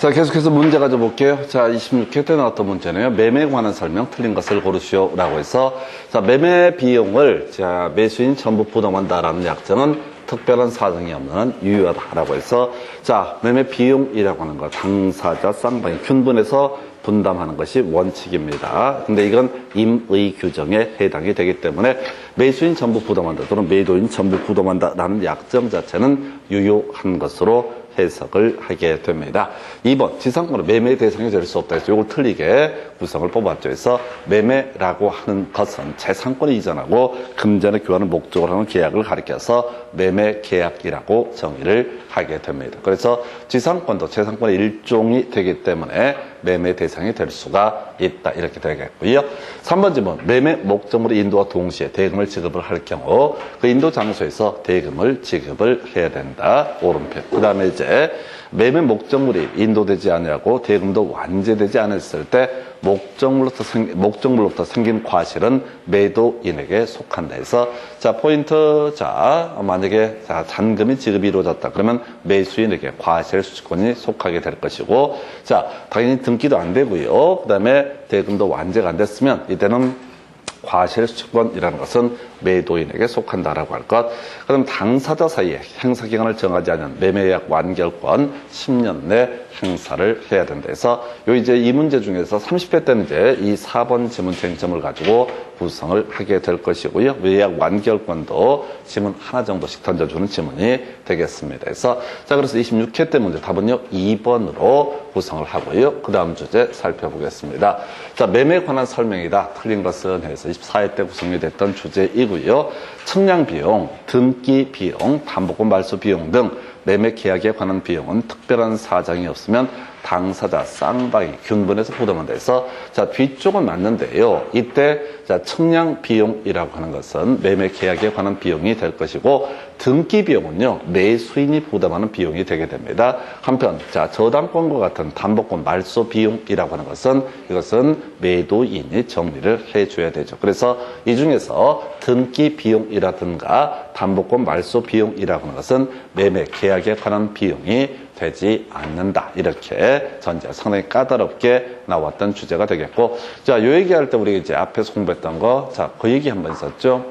자, 계속해서 문제 가져볼게요. 자, 26회 때 나왔던 문제네요. 매매에 관한 설명 틀린 것을 고르시오. 라고 해서, 자, 매매 비용을, 자, 매수인 전부 부담한다라는 약정은 특별한 사정이 없는 유효하다라고 해서, 자, 매매 비용이라고 하는 거, 당사자 쌍방이 균분해서 분담하는 것이 원칙입니다. 근데 이건 임의 규정에 해당이 되기 때문에 매수인 전부 부담한다 또는 매도인 전부 부담한다라는 약정 자체는 유효한 것으로 해석을 하게 됩니다. 2번, 지상권은 매매 대상이 될 수 없다 해서 이걸 틀리게 구성을 뽑았죠. 그래서 매매라고 하는 것은 재산권을 이전하고 금전의 교환을 목적으로 하는 계약을 가리켜서 매매 계약이라고 정의를 하게 됩니다. 그래서 지상권도 재산권의 일종이 되기 때문에 매매 대상이 될 수가 있다. 이렇게 되겠고요. 3번 질문, 매매 목적물의 인도와 동시에 대금을 지급을 할 경우 그 인도 장소에서 대금을 지급을 해야 된다. 오른편. 그 다음에 이제 매매 목적물이 인도되지 않냐고 대금도 완제되지 않았을 때 목적물로부터 생긴 과실은 매도인에게 속한다 해서, 자, 포인트, 자, 만약에, 자, 잔금이 지급이 이루어졌다. 그러면 매수인에게 과실 수취권이 속하게 될 것이고, 자, 당연히 등기도 안 되고요. 그 다음에 대금도 완제가 안 됐으면 이때는 과실 수취권이라는 것은 매도인에게 속한다라고 할 것. 그럼 당사자 사이에 행사기간을 정하지 않은 매매계약 완결권 10년 내 행사를 해야 된다 해서, 요 이제 이 문제 중에서 30회 때는 이제 이 4번 지문 쟁점을 가지고 구성을 하게 될 것이고요. 매약 완결권도 지문 하나 정도씩 던져주는 지문이 되겠습니다. 그래서, 자, 그래서 26회 때 문제 답은요, 2번으로 구성을 하고요. 그 다음 주제 살펴보겠습니다. 자, 매매에 관한 설명이다. 틀린 것은 해서 24회 때 구성이 됐던 주제이고요. 측량 비용, 등기 비용, 담보권 말소 비용 등 매매 계약에 관한 비용은 특별한 사정이 없으면 당사자 쌍방이 균분해서 부담한다 해서, 자, 뒤쪽은 맞는데요. 이때, 자, 측량 비용이라고 하는 것은 매매 계약에 관한 비용이 될 것이고, 등기 비용은요, 매수인이 부담하는 비용이 되게 됩니다. 한편, 자, 저당권과 같은 담보권 말소 비용이라고 하는 것은 이것은 매도인이 정리를 해줘야 되죠. 그래서 이 중에서 등기 비용이라든가 담보권 말소 비용이라고 하는 것은 매매 계약에 관한 비용이 되지 않는다. 이렇게 전제 상당히 까다롭게 나왔던 주제가 되겠고, 자, 요 얘기할 때 우리 이제 앞에서 공부했던 거, 자, 그 얘기 한번 있었죠.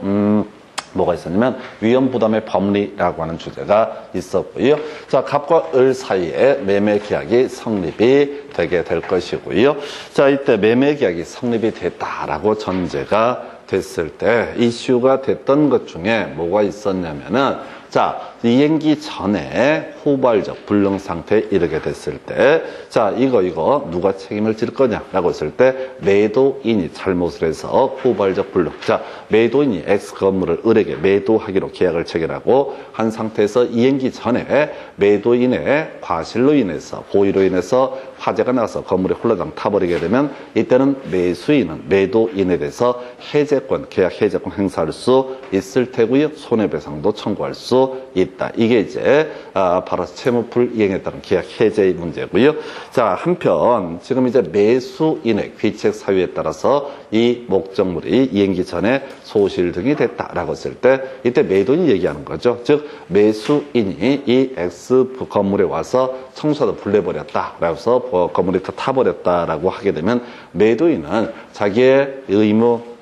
뭐가 있었냐면 위험부담의 법리라고 하는 주제가 있었고요. 자, 갑과 을 사이에 매매 계약이 성립이 되게 될 것이고요. 자, 이때 매매 계약이 성립이 됐다라고 전제가 됐을 때 이슈가 됐던 것 중에 뭐가 있었냐면은, 자, 이행기 전에 후발적 불능 상태에 이르게 됐을 때, 자, 이거 누가 책임을 질 거냐라고 했을 때 매도인이 잘못을 해서 후발적 불능. 자, 매도인이 X 건물을 을에게 매도하기로 계약을 체결하고 한 상태에서 이행기 전에 매도인의 과실로 인해서, 고의로 인해서 화재가 나서 건물이 홀라당 타버리게 되면 이때는 매수인은 매도인에 대해서 해제권, 계약 해제권 행사할 수 있을 테고요. 손해배상도 청구할 수 있다. 이게 이제 바로 채무 불이행에 따른 계약 해제의 문제고요. 자, 한편 지금 이제 매수인의 귀책 사유에 따라서 이 목적물이 이행기 전에 소실 등이 됐다라고 했을 때 이때 매도인이 얘기하는 거죠. 즉 매수인이 이 X 건물에 와서 청소하다 불내버렸다라고 해서 건물이 다 타버렸다라고 하게 되면 매도인은 자기의 의무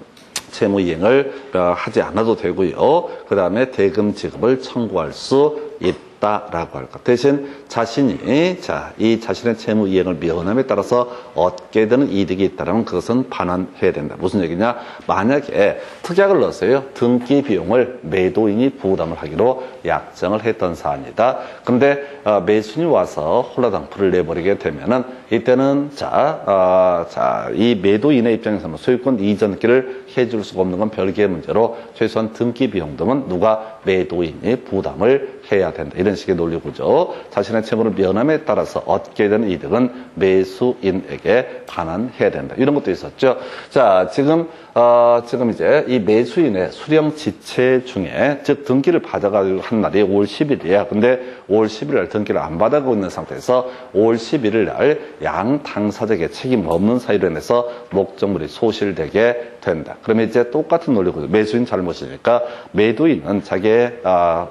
채무 이행을 하지 않아도 되고요. 그 다음에 대금 지급을 청구할 수 있다라고 할 것. 대신 자신이, 자, 이 자신의 채무 이행을 면함에 따라서 얻게 되는 이득이 있다면 그것은 반환해야 된다. 무슨 얘기냐? 만약에 특약을 넣었어요. 등기 비용을 매도인이 부담을 하기로 약정을 했던 사안이다. 근데 매수인이 와서 홀라당 불을 내버리게 되면은 이때는 이 매도인의 입장에서는 소유권 이전기를 해줄 수가 없는 건 별개의 문제로 최소한 등기 비용 등은 누가 매도인이 부담을 해야 된다. 이런 식의 논리구조. 자신의 채무를 면함에 따라서 얻게 되는 이득은 매수인에게 반환해야 된다. 이런 것도 있었죠. 자, 지금 이제 이 매수인의 수령 지체 중에, 즉 등기를 받아가지고 한 날이 5월 10일이야. 근데 5월 11일 날 등기를 안 받아가고 있는 상태에서 5월 11일 날 양 당사자에게 책임 없는 사유로 인해서 목적물이 소실되게 된다. 그러면 이제 똑같은 논리구조. 매수인 잘못이니까 매도인은 자기의 매매계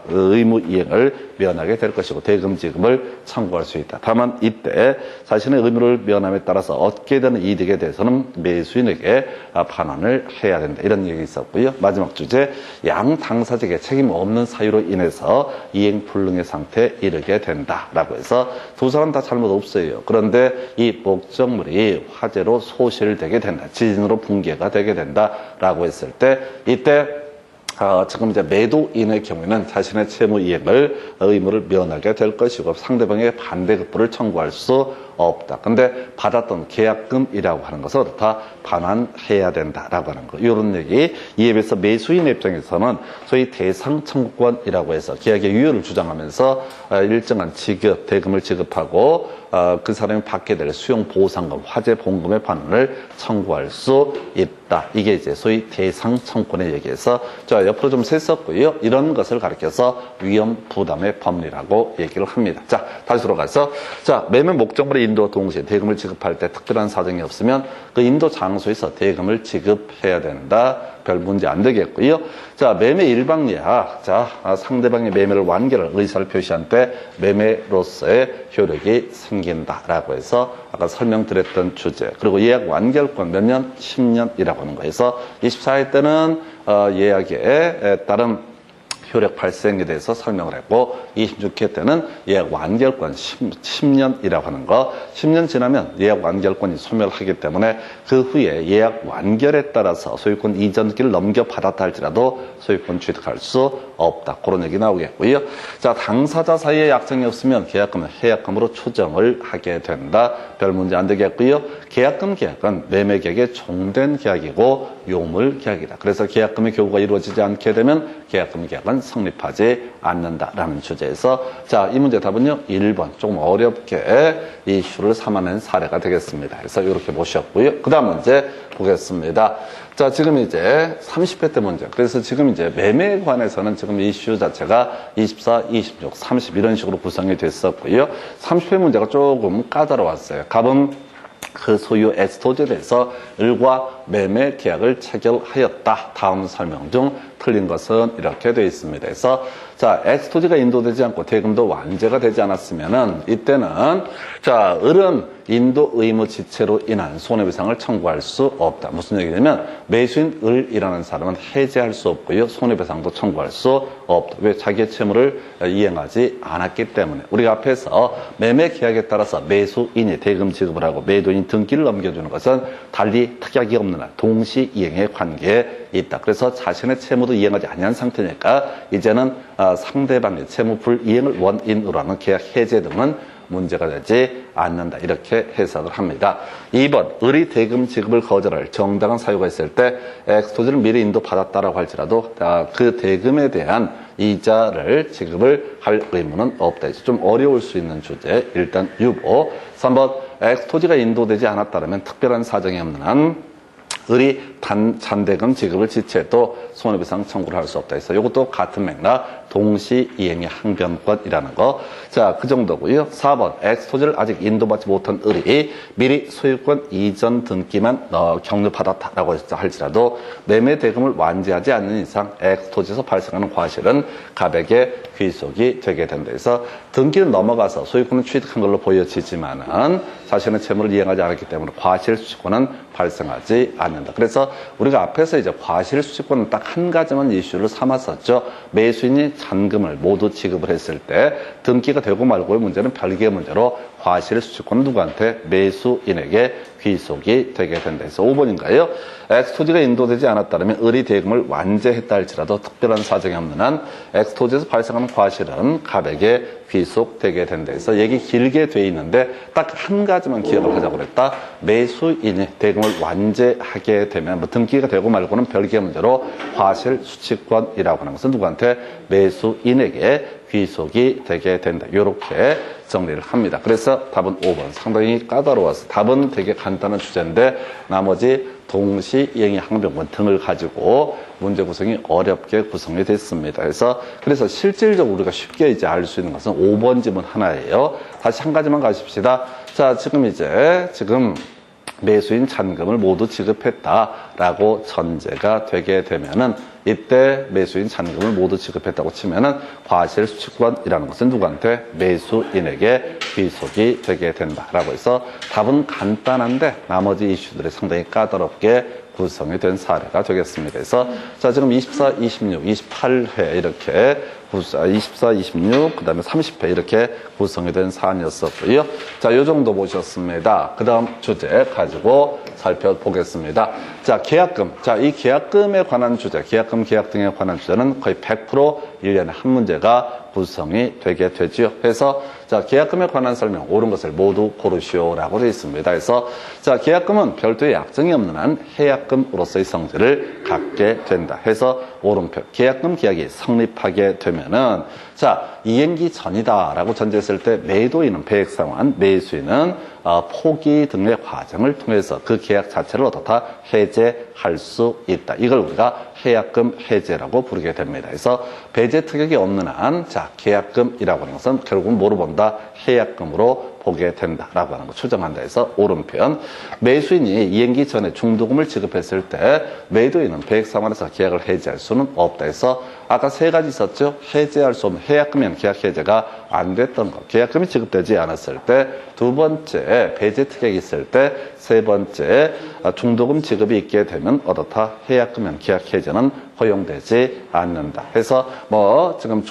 의무 이행을 면하게 될 것이고 대금 지급을 청구할 수 있다. 다만 이때 자신의 의무를 면함에 따라서 얻게 되는 이득에 대해서는 매수인에게 반환을 해야 된다. 이런 얘기 있었고요. 마지막 주제, 양 당사자에게 책임 없는 사유로 인해서 이행 불능의 상태에 이르게 된다라고 해서 두 사람 다 잘못 없어요. 그런데 이 목적물이 화재로 소실되게 된다. 지진으로 붕괴가 되게 된다라고 했을 때 이때 지금 이제 매도인의 경우에는 자신의 채무 이행을 의무를 면하게 될 것이고 상대방의 반대급부를 청구할 수 없다. 근데 받았던 계약금이라고 하는 것을 다 반환해야 된다라고 하는 거. 이런 얘기. 이에 비해서 매수인 입장에서는 소위 대상 청구권이라고 해서 계약의 유효를 주장하면서 일정한 지급, 대금을 지급하고 그 사람이 받게 될 수용 보상금, 화재 보험금의 반환을 청구할 수 있다. 이게 이제 소위 대상 청구권에 얘기해서 자, 옆으로 좀 셌었고요. 이런 것을 가리켜서 위험 부담의 법리라고 얘기를 합니다. 자, 다시 돌아가서 자, 매매 목적물의 인도 동시에 대금을 지급할 때 특별한 사정이 없으면 그 인도 장소에서 대금을 지급해야 된다. 별 문제 안 되겠고요. 자, 매매 일방 예약. 자, 상대방의 매매를 완결할 의사를 표시한 때 매매로서의 효력이 생긴다라고 해서 아까 설명드렸던 주제. 그리고 예약 완결권 몇 년? 10년이라고 하는 거에서 24회 때는 예약에 따른 효력 발생에 대해서 설명을 했고 26회 때는 예약 완결권 10년이라고 하는 거 10년 지나면 예약 완결권이 소멸하기 때문에 그 후에 예약 완결에 따라서 소유권 이전기를 넘겨받았다 할지라도 소유권 취득할 수 없다. 그런 얘기 나오겠고요. 자, 당사자 사이에 약정이 없으면 계약금은 해약금으로 추정을 하게 된다. 별 문제 안 되겠고요. 계약금 계약은 매매 계약의 종된 계약이고 요물 계약이다. 그래서 계약금의 교부가 이루어지지 않게 되면 계약금 계약은 성립하지 않는다라는 주제에서 자, 이 문제 답은요 1번 조금 어렵게 이슈를 삼아낸 사례가 되겠습니다. 그래서 이렇게 보셨고요. 그 다음 문제 보겠습니다. 자, 지금 이제 30회 때 문제. 그래서 지금 이제 매매에 관해서는 지금 이슈 자체가 24, 26, 30 이런 식으로 구성이 됐었고요. 30회 문제가 조금 까다로웠어요. 갑은 그 소유 엑스토지에 대해서 을과 매매 계약을 체결하였다. 다음 설명 중 틀린 것은 이렇게 되어 있습니다. 그래서 자, 엑스토지가 인도되지 않고 대금도 완제가 되지 않았으면은 이때는 자, 을은 인도 의무 지체로 인한 손해배상을 청구할 수 없다. 무슨 얘기냐면 매수인 을이라는 사람은 해지할 수 없고요. 손해배상도 청구할 수 없다. 왜? 자기의 채무를 이행하지 않았기 때문에. 우리가 앞에서 매매 계약에 따라서 매수인이 대금 지급을 하고 매도인 등기를 넘겨주는 것은 달리 특약이 없는 한 동시 이행의 관계에 있다. 그래서 자신의 채무도 이행하지 아니한 상태니까 이제는 상대방의 채무 불이행을 원인으로 하는 계약 해제 등은 문제가 되지 않는다. 이렇게 해석을 합니다. 2번, 을이 대금 지급을 거절할 정당한 사유가 있을 때 엑스토지를 미리 인도받았다라고 할지라도 그 대금에 대한 이자를 지급을 할 의무는 없다. 좀 어려울 수 있는 주제. 일단 유보. 3번, 엑스토지가 인도되지 않았다면 특별한 사정이 없는 한 을이 잔대금 지급을 지체해도 손해배상 청구를 할 수 없다 해서 이것도 같은 맥락 동시 이행의 항변권이라는 거. 자, 그 정도고요. 4번 엑스토지를 아직 인도받지 못한 을이 미리 소유권 이전 등기만 격려받았다라고 할지라도 매매 대금을 완제하지 않는 이상 엑스토지에서 발생하는 과실은 갑에게 귀속이 되게 된다 해서 등기를 넘어가서 소유권을 취득한 걸로 보여지지만은 자신의 채무를 이행하지 않았기 때문에 과실수취권은 발생하지 않는다. 그래서 우리가 앞에서 이제 과실수취권은 딱 한 가지만 이슈를 삼았었죠. 매수인이 잔금을 모두 지급을 했을 때 등기가 되고 말고의 문제는 별개의 문제로 과실수취권은 누구한테? 매수인에게 귀속이 되게 된다 해서 5번인가요? 엑스토지가 인도되지 않았다면 을이 대금을 완제했다 할지라도 특별한 사정이 없는 한 엑스토지에서 발생하는 과실은 갑에게 귀속되게 된다 해서 얘기 길게 돼 있는데 딱 한 가지만 기억을 하자고 그랬다. 매수인이 대금을 완제하게 되면 뭐 등기가 되고 말고는 별개의 문제로 과실수취권이라고 하는 것은 누구한테? 매수인에게 귀속이 되게 된다. 이렇게 정리를 합니다. 그래서 답은 5번. 상당히 까다로워서 답은 되게 간단한 주제인데 나머지 동시이행의 항변권 등을 가지고 문제 구성이 어렵게 구성이 됐습니다. 그래서 실질적으로 우리가 쉽게 이제 알 수 있는 것은 5번 지문 하나예요. 다시 한 가지만 가십시다. 자, 지금 매수인 잔금을 모두 지급했다라고 전제가 되게 되면은 이때 매수인 잔금을 모두 지급했다고 치면은 과실수취권이라는 것은 누구한테? 매수인에게 귀속이 되게 된다라고 해서 답은 간단한데 나머지 이슈들이 상당히 까다롭게 구성이 된 사례가 되겠습니다. 그래서 자 지금 24, 26, 28회 이렇게 24, 26, 그 다음에 30회 이렇게 구성이 된 사안이었었고요. 자, 요 정도 보셨습니다. 그 다음 주제 가지고 살펴보겠습니다. 자, 계약금. 자, 이 계약금에 관한 주제, 계약금, 계약 등에 관한 주제는 거의 100% 1년에 한 문제가 구성이 되게 되지요. 그래서 자, 계약금에 관한 설명, 옳은 것을 모두 고르시오라고 되어 있습니다. 그래서 자, 계약금은 별도의 약정이 없는 한 해약금으로서의 성질을 갖게 된다. 해서 오른표 계약금 계약이 성립하게 되면은 자, 이행기 전이다라고 전제했을 때 매도인은 배액상환, 매수인은 포기 등의 과정을 통해서 그 계약 자체를 어떻다 해제할 수 있다. 이걸 우리가 해약금 해제라고 부르게 됩니다. 그래서 배제 특약이 없는 한, 자, 계약금이라고 하는 것은 결국은 뭐로 본다? 해약금으로 보게 된다라고 하는 거 추정한다 해서 오른편. 매수인이 이행기 전에 중도금을 지급했을 때 매도인은 배액상환에서 계약을 해제할 수는 없다 해서 아까 세 가지 있었죠? 해제할 수 없는 해약금이면 계약 해제가 안 됐던 것. 계약금이 지급되지 않았을 때, 두 번째 배제 특약이 있을 때, 세 번째 중도금 지급이 있게 되면 어떻다? 해약금이면 계약 해제는 허용되지 않는다. 해서 뭐 지금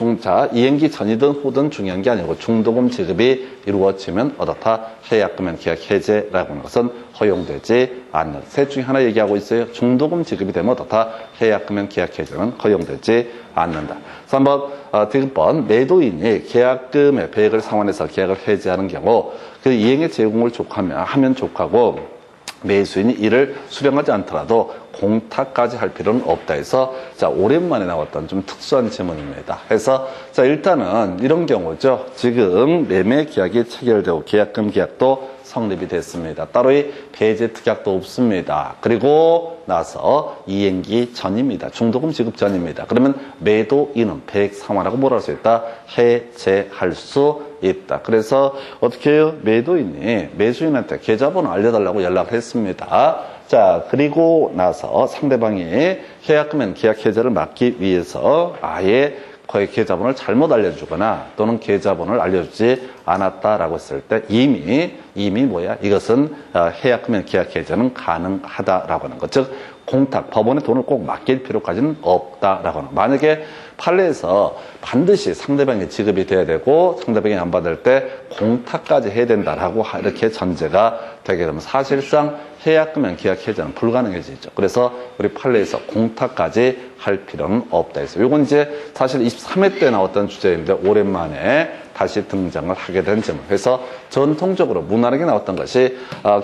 이행기 전이든 후든 중요한 게 아니고 중도금 지급이 이루어지면 어떻다? 해약금이면 계약 해제라고 하는 것은 허용되지 않는. 셋 중에 하나 얘기하고 있어요. 중도금 지급이 되면 어떻다? 해약금이면 계약 해제는 허용되지 않는다. 3번, 디귿번 매도인이 계약금의 배액을 상환해서 계약을 해제하는 경우 그 이행의 제공을 하면 족하고 매수인이 이를 수령하지 않더라도 공탁까지 할 필요는 없다 해서 자, 오랜만에 나왔던 좀 특수한 질문입니다. 해서 자, 일단은 이런 경우죠. 지금 매매 계약이 체결되고 계약금 계약도 성립이 됐습니다. 따로의 배제 특약도 없습니다. 그리고 나서 이행기 전입니다. 중도금 지급 전입니다. 그러면 매도인은 배액 상환하고 뭘 할 수 있다? 해제할 수 있다. 그래서 어떻게 해요? 매도인이 매수인한테 계좌번호 알려달라고 연락을 했습니다. 자, 그리고 나서 상대방이 해약금엔 계약 해제를 막기 위해서 아예 거의 계좌번호를 잘못 알려주거나 또는 계좌번호를 알려주지 않았다라고 했을 때 이미 뭐야? 이것은 해약금엔 계약 해제는 가능하다라고 하는 것. 즉, 공탁, 법원에 돈을 꼭 맡길 필요까지는 없다라고 하는 것. 만약에 판례에서 반드시 상대방이 지급이 돼야 되고 상대방이 안 받을 때 공탁까지 해야 된다라고 이렇게 전제가 되게 되면 사실상 해약금연 계약 해제는 불가능해지죠. 그래서 우리 판례에서 공탁까지 할 필요는 없다 해서 이건 이제 사실 23회 때 나왔던 주제인데 오랜만에 다시 등장을 하게 된 질문. 그래서 전통적으로 무난하게 나왔던 것이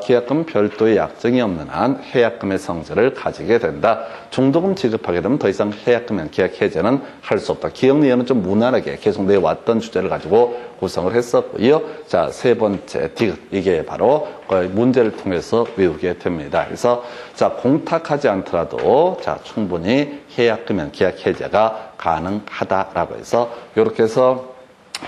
계약금 별도의 약정이 없는 한 해약금의 성질을 가지게 된다. 중도금 지급하게 되면 더 이상 해약금연 계약 해제는 할 수 없다. 기억리에는 좀 무난하게 계속 내왔던 주제를 가지고 구성을 했었고요. 자, 세 번째 디귿. 이게 바로 문제를 통해서 외우게 됩니다. 그래서 자, 공탁하지 않더라도 자, 충분히 해약금연 계약 해제가 가능하다라고 해서 이렇게 해서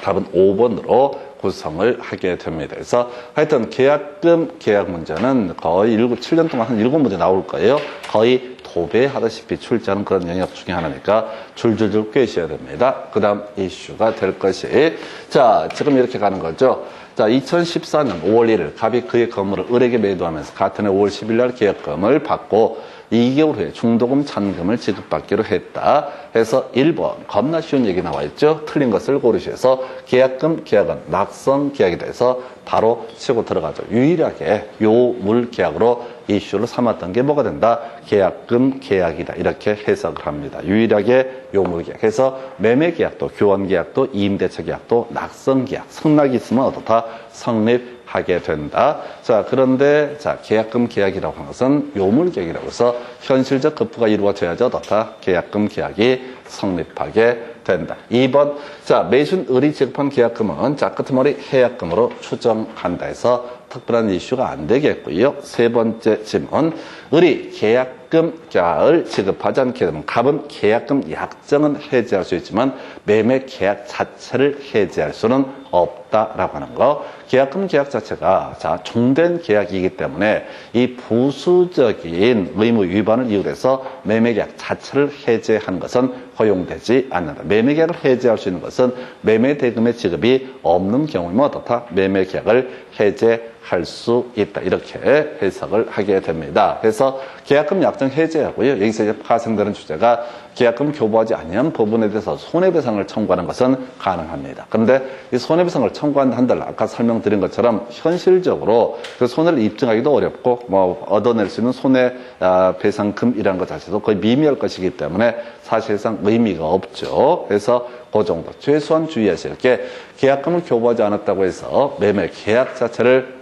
답은 5번으로 구성을 하게 됩니다. 그래서 하여튼 계약금 계약 문제는 거의 7년 동안 한 7문제 나올 거예요. 거의 도배하다시피 출제하는 그런 영역 중에 하나니까 줄줄줄 꿰셔야 됩니다. 그 다음 이슈가 될 것이 자, 지금 이렇게 가는 거죠. 자, 2014년 5월 1일 갑이 그의 건물을 을에게 매도하면서 같은 해 5월 10일 날 계약금을 받고 2개월 후에 중도금 잔금을 지급받기로 했다. 해서 1번 겁나 쉬운 얘기 나와 있죠. 틀린 것을 고르셔서 계약금 계약은 낙성 계약이 돼서 바로 치고 들어가죠. 유일하게 요물 계약으로 이슈를 삼았던 게 뭐가 된다? 계약금 계약이다. 이렇게 해석을 합니다. 유일하게 요물 계약. 해서 매매 계약도 교환 계약도 임대차 계약도 낙성 계약. 성락이 있으면 어떻다? 성립하게 된다. 자, 그런데 자, 계약금 계약이라고 하는 것은 요물 계약이라고 해서 현실적 급부가 이루어져야죠. 어떻다? 계약금 계약이 성립하게 된다. 2번, 자, 매수인 을이 지급한 계약금은 자, 끝머리 해약금으로 추정한다 해서 특별한 이슈가 안 되겠고요. 세 번째 질문, 을이 계약금 계약을 지급하지 않게 되면 갑은 계약금 약정은 해지할 수 있지만 매매 계약 자체를 해지할 수는 없다라고 하는 거. 계약금 계약 자체가 자 종된 계약이기 때문에 이 부수적인 의무 위반을 이유로 해서 매매계약 자체를 해제하는 것은 허용되지 않는다. 매매계약을 해제할 수 있는 것은 매매대금의 지급이 없는 경우면 어떻다? 매매계약을 해제할 수 있다. 이렇게 해석을 하게 됩니다. 그래서 계약금 약정 해제하고요. 여기서 이제 파생되는 주제가 계약금 교부하지 아니한 부분에 대해서 손해배상을 청구하는 것은 가능합니다. 그런데 이 손해배상을 청구한다 한들 아까 설명드린 것처럼 현실적으로 그 손해를 입증하기도 어렵고 얻어낼 수 있는 손해배상금이라는 것 자체도 거의 미미할 것이기 때문에 사실상 의미가 없죠. 그래서 그 정도 최소한 주의하셔야 이렇게 계약금을 교부하지 않았다고 해서 매매 계약 자체를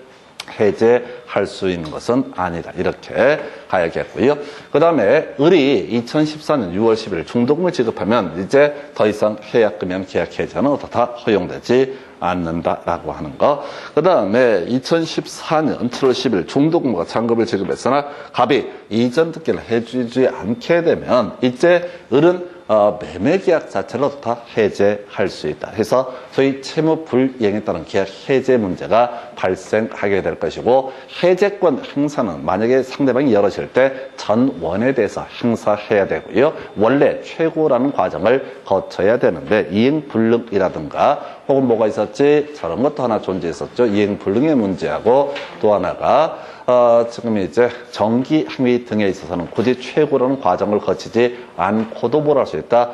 해제할 수 있는 것은 아니다. 이렇게 가야겠고요. 그 다음에 을이 2014년 6월 10일 중도금을 지급하면 이제 더 이상 계약금연 계약 해제는 어떻다? 허용되지 않는다라고 하는 거. 그 다음에 2014년 7월 10일 중도금과 잔금을 지급했으나 갑이 이전 특기를 해주지 않게 되면 이제 을은 매매계약 자체를 다 해제할 수 있다. 해서 소위 채무 불이행에 따른 계약 해제 문제가 발생하게 될 것이고 해제권 행사는 만약에 상대방이 열어질 때 전원에 대해서 행사해야 되고요. 원래 최고라는 과정을 거쳐야 되는데 이행불능이라든가 혹은 뭐가 있었지? 저런 것도 하나 존재했었죠. 이행불능의 문제하고 또 하나가 지금 이제 정기 행위 등에 있어서는 굳이 최고라는 과정을 거치지 않고도 뭘 할 수 있다?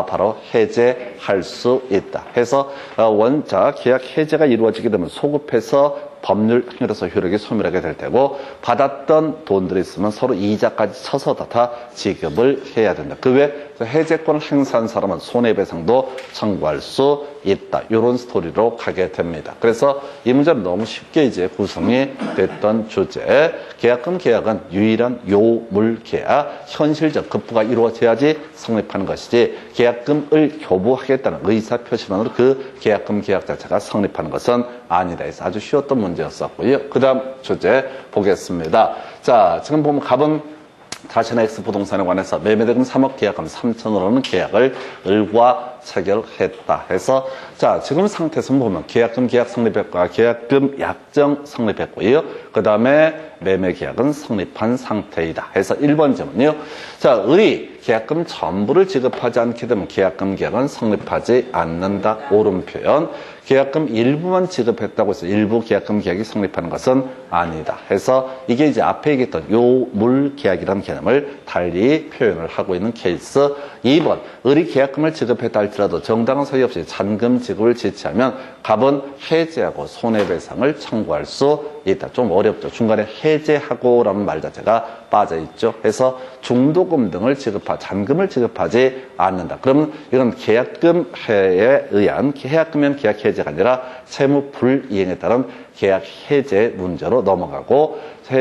바로 해제할 수 있다. 해서 원자 계약 해제가 이루어지게 되면 소급해서 법률 행위로서 효력이 소멸하게 될 테고 받았던 돈들이 있으면 서로 이자까지 쳐서 다 지급을 해야 된다. 그 외에 해제권을 행사한 사람은 손해배상도 청구할 수 있다. 이런 스토리로 가게 됩니다. 그래서 이 문제는 너무 쉽게 이제 구성이 됐던 주제. 계약금 계약은 유일한 요물 계약, 현실적 급부가 이루어져야지 성립하는 것이지 계약금을 교부하겠다는 의사표시만으로 그 계약금 계약 자체가 성립하는 것은 아니다. 해서 아주 쉬웠던 문제였었고요. 그 다음 주제 보겠습니다. 자, 지금 보면 갑은 다시나 X부동산에 관해서 매매대금 3억 계약금 3천으로는 계약을 을과 체결했다 해서 자 지금 상태에서 보면 계약금 계약 성립했고 계약금 약정 성립했고요. 그 다음에 매매 계약은 성립한 상태이다 해서 1번 질문이요. 자 을이 계약금 전부를 지급하지 않게 되면 계약금 계약은 성립하지 않는다. 옳은 표현. 계약금 일부만 지급했다고 해서 일부 계약금 계약이 성립하는 것은 아니다. 해서 이게 이제 앞에 얘기했던 요물 계약이라는 개념을 달리 표현을 하고 있는 케이스. 2번 을이 계약금을 지급했다 할지라도 정당한 사유 없이 잔금 지급을 지체하면 갑은 해제하고 손해배상을 청구할 수 있다. 좀 어렵죠. 중간에 해제하고라는 말 자체가 빠져있죠. 해서 중도금 등을 잔금을 지급하지 않는다. 그러면 이건 계약금에 의한 계약금연 계약 해제가 아니라 채무 불이행에 따른 계약 해제 문제로 넘어가고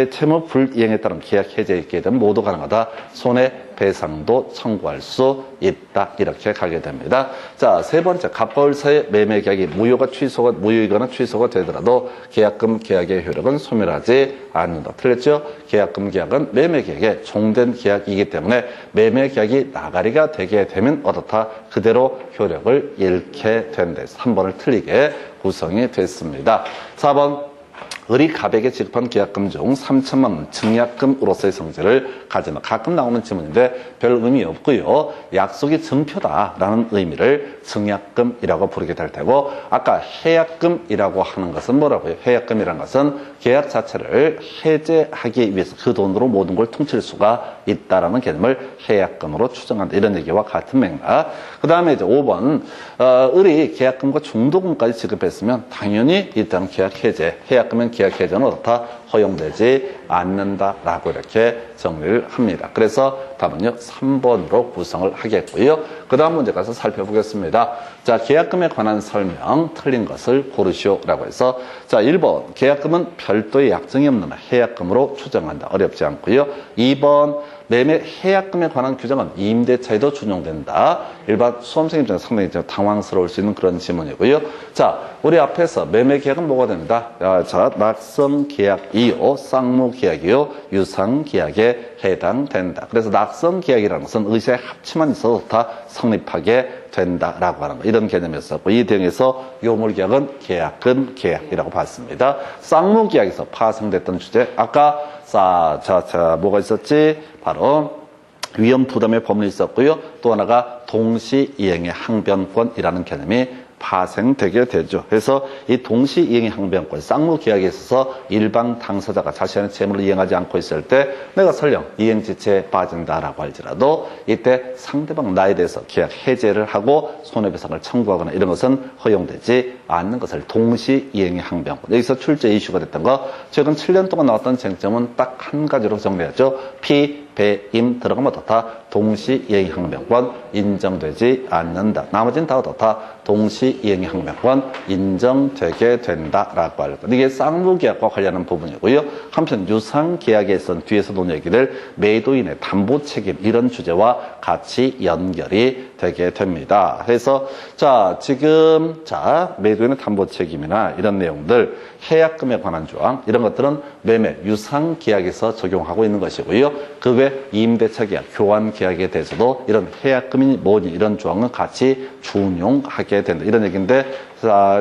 채무 불이행에 따른 계약 해제에 있게 되면 모두 가능하다. 손해배상도 청구할 수 있다. 이렇게 가게 됩니다. 자, 세 번째 갑과 을 사이의 매매 계약이 무효이거나 취소가 되더라도 계약금 계약의 효력은 소멸하지 않는다. 틀렸죠? 계약금 계약은 매매 계약의 종된 계약이기 때문에 매매 계약이 나가리가 되게 되면 어떻다? 그대로 효력을 잃게 된다. 3번을 틀리게 구성이 됐습니다. 4번 을이 갑에게 지급한 계약금 중 3천만 원 증약금으로서의 성질을 가지면 가끔 나오는 질문인데 별 의미 없고요. 약속이 증표다라는 의미를 증약금이라고 부르게 될 테고 아까 해약금이라고 하는 것은 뭐라고요? 해약금이라는 것은 계약 자체를 해제하기 위해서 그 돈으로 모든 걸 퉁칠 수가 있다라는 개념을 해약금으로 추정한다. 이런 얘기와 같은 맥락. 그 다음에 이제 5번 을이 계약금과 중도금까지 지급했으면 당연히 일단 계약 해제, 해약금은 계약 해제는 어떻다? 허용되지 않는다라고 이렇게 정리를 합니다. 그래서 답은요 3번으로 구성을 하겠고요. 그 다음 문제 가서 살펴보겠습니다. 자, 계약금에 관한 설명 틀린 것을 고르시오라고 해서 자 1번 계약금은 별도의 약정이 없는 해약금으로 추정한다. 어렵지 않고요. 2번 매매 해약금에 관한 규정은 임대차에도 준용된다. 일반 수험생 입장에서 상당히 당황스러울 수 있는 그런 지문이고요. 자, 우리 앞에서 매매 계약은 뭐가 됩니다. 자, 낙성 계약이요, 쌍무 계약이요, 유상 계약에 해당된다. 그래서 낙성 계약이라는 것은 의사의 합치만 있어도 다 성립하게 된다라고 하는 거. 이런 개념이었었고, 이 대응에서 요물계약은 계약금 계약이라고 봤습니다. 쌍무계약에서 파생됐던 주제, 아까 뭐가 있었지? 바로 위험 부담의 법률이 있었고요. 또 하나가 동시이행의 항변권이라는 개념이 파생되게 되죠. 그래서 이 동시이행의 항변권, 쌍무계약에 있어서 일방 당사자가 자신의 채무를 이행하지 않고 있을 때 내가 설령 이행지체에 빠진다라고 할지라도 이때 상대방 나에 대해서 계약 해제를 하고 손해배상을 청구하거나 이런 것은 허용되지 않는 것을 동시이행의 항변권. 여기서 출제 이슈가 됐던 거, 최근 7년 동안 나왔던 쟁점은 딱 한 가지로 정리하죠. 배임 들어가면 어떻다? 동시이행의 항변권 인정되지 않는다. 나머지는 다 어떻다? 동시이행의 항변권 인정되게 된다라고 할 것. 이게 쌍무계약과 관련한 부분이고요. 한편 유상계약에서는 뒤에서 논 얘기를 매도인의 담보책임 이런 주제와 같이 연결이 되게 됩니다. 그래서 지금 매도인의 담보책임이나 이런 내용들, 해약금에 관한 조항 이런 것들은 매매 유상계약에서 적용하고 있는 것이고요. 그 외 임대차 계약, 교환 계약에 대해서도 이런 해약금이 뭐니 이런 조항은 같이 준용하게 된다. 이런 얘기인데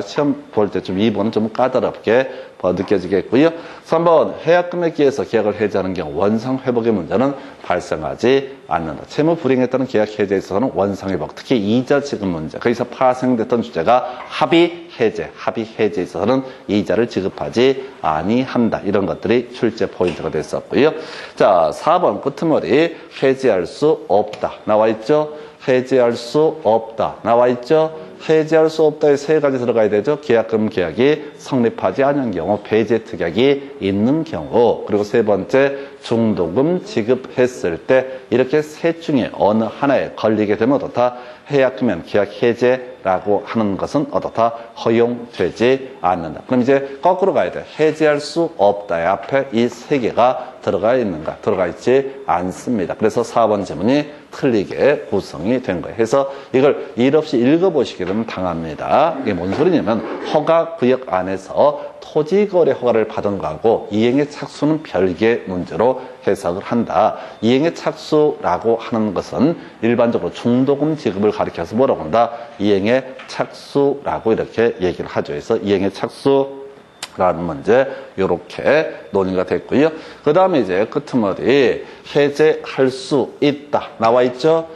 시험 볼 때 좀 2번은 좀 까다롭게 느껴지겠고요. 3번 해약금에 기해서 계약을 해지하는 경우 원상 회복의 문제는 발생하지 않는다. 채무 불이행에 따른 계약 해제에 있어서는 원상 회복, 특히 이자 지급 문제, 거기서 파생됐던 주제가 합의 해제에 있어서는 이자를 지급하지 아니한다. 이런 것들이 출제 포인트가 됐었고요. 4번 끄트머리 해지할 수 없다 나와 있죠. 해지할 수 없다 나와 있죠. 해지할 수 없다에 세 가지 들어가야 되죠. 계약금 계약이 성립하지 않은 경우, 배제 특약이 있는 경우, 그리고 세 번째 중도금 지급했을 때 이렇게 셋 중에 어느 하나에 걸리게 되면 어떻다? 해약금면 계약 해제라고 하는 것은 어떻다? 허용되지 않는다. 그럼 이제 거꾸로 가야 돼. 해지할 수 없다의 앞에 이 세 개가 들어가 있는가? 들어가 있지 않습니다. 그래서 4번 지문이 틀리게 구성이 된 거예요. 그래서 이걸 일 없이 읽어보시게 되면 당합니다. 이게 뭔 소리냐면 허가구역 안에서 토지거래 허가를 받은 거하고 이행의 착수는 별개의 문제로 해석을 한다. 이행의 착수라고 하는 것은 일반적으로 중도금 지급을 가리켜서 뭐라고 한다? 이행의 착수라고 이렇게 얘기를 하죠. 그래서 이행의 착수라는 문제 이렇게 논의가 됐고요. 그 다음에 이제 끄트머리 해제할 수 있다 나와 있죠.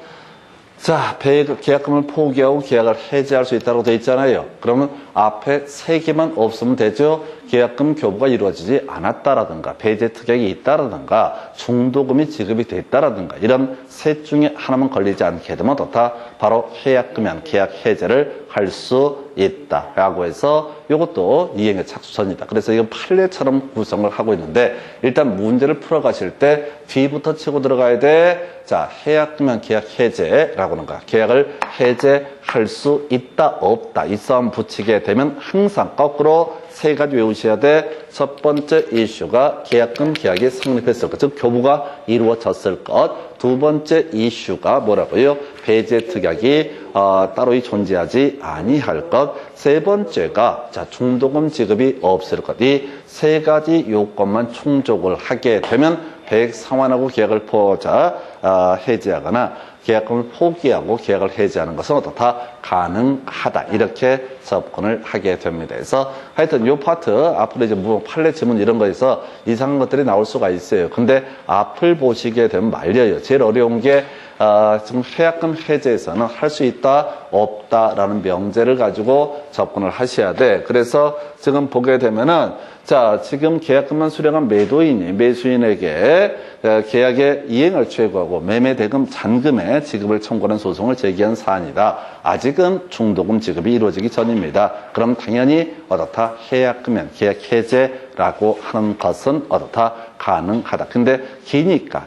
계약금을 포기하고 계약을 해제할 수 있다고 되어 있잖아요. 그러면 앞에 세 개만 없으면 되죠. 계약금 교부가 이루어지지 않았다라든가, 배제 특약이 있다라든가, 중도금이 지급이 됐다라든가, 이런 셋 중에 하나만 걸리지 않게 되면 어떻다? 바로 해약금면 계약 해제를 할 수 있다라고 해서 이것도 이행의 착수선이다. 그래서 이건 판례처럼 구성을 하고 있는데 일단 문제를 풀어가실 때 뒤부터 치고 들어가야 돼. 해약금면 계약 해제라고 하는 거야. 계약을 해제할 수 있다, 없다. 이 싸움 붙이게 되면 항상 거꾸로 세 가지 외우셔야 돼. 첫 번째 이슈가 계약금 계약이 성립했을 것, 즉 교부가 이루어졌을 것. 두 번째 이슈가 뭐라고요? 배제 특약이 따로 존재하지 아니할 것. 세 번째가 중도금 지급이 없을 것. 이 세 가지 요건만 충족을 하게 되면 배액 상환하고 계약을 해지하거나 계약금을 포기하고 계약을 해지하는 것은 어떻다? 가능하다. 이렇게 접근을 하게 됩니다. 그래서 하여튼 요 파트 앞으로 이제 판례 지문 이런 거에서 이상한 것들이 나올 수가 있어요. 근데 앞을 보시게 되면 말려요. 제일 어려운 게 지금 해약금 해제에서는 할 수 있다, 없다라는 명제를 가지고 접근을 하셔야 돼. 그래서 지금 보게 되면은 지금 계약금만 수령한 매도인이 매수인에게 계약의 이행을 최고하고 매매 대금 잔금의 지급을 청구하는 소송을 제기한 사안이다. 아직은 중도금 지급이 이루어지기 전입니다. 그럼 당연히 어떻다? 해약금면 계약 해제라고 하는 것은 어떻다? 가능하다. 근데 기니까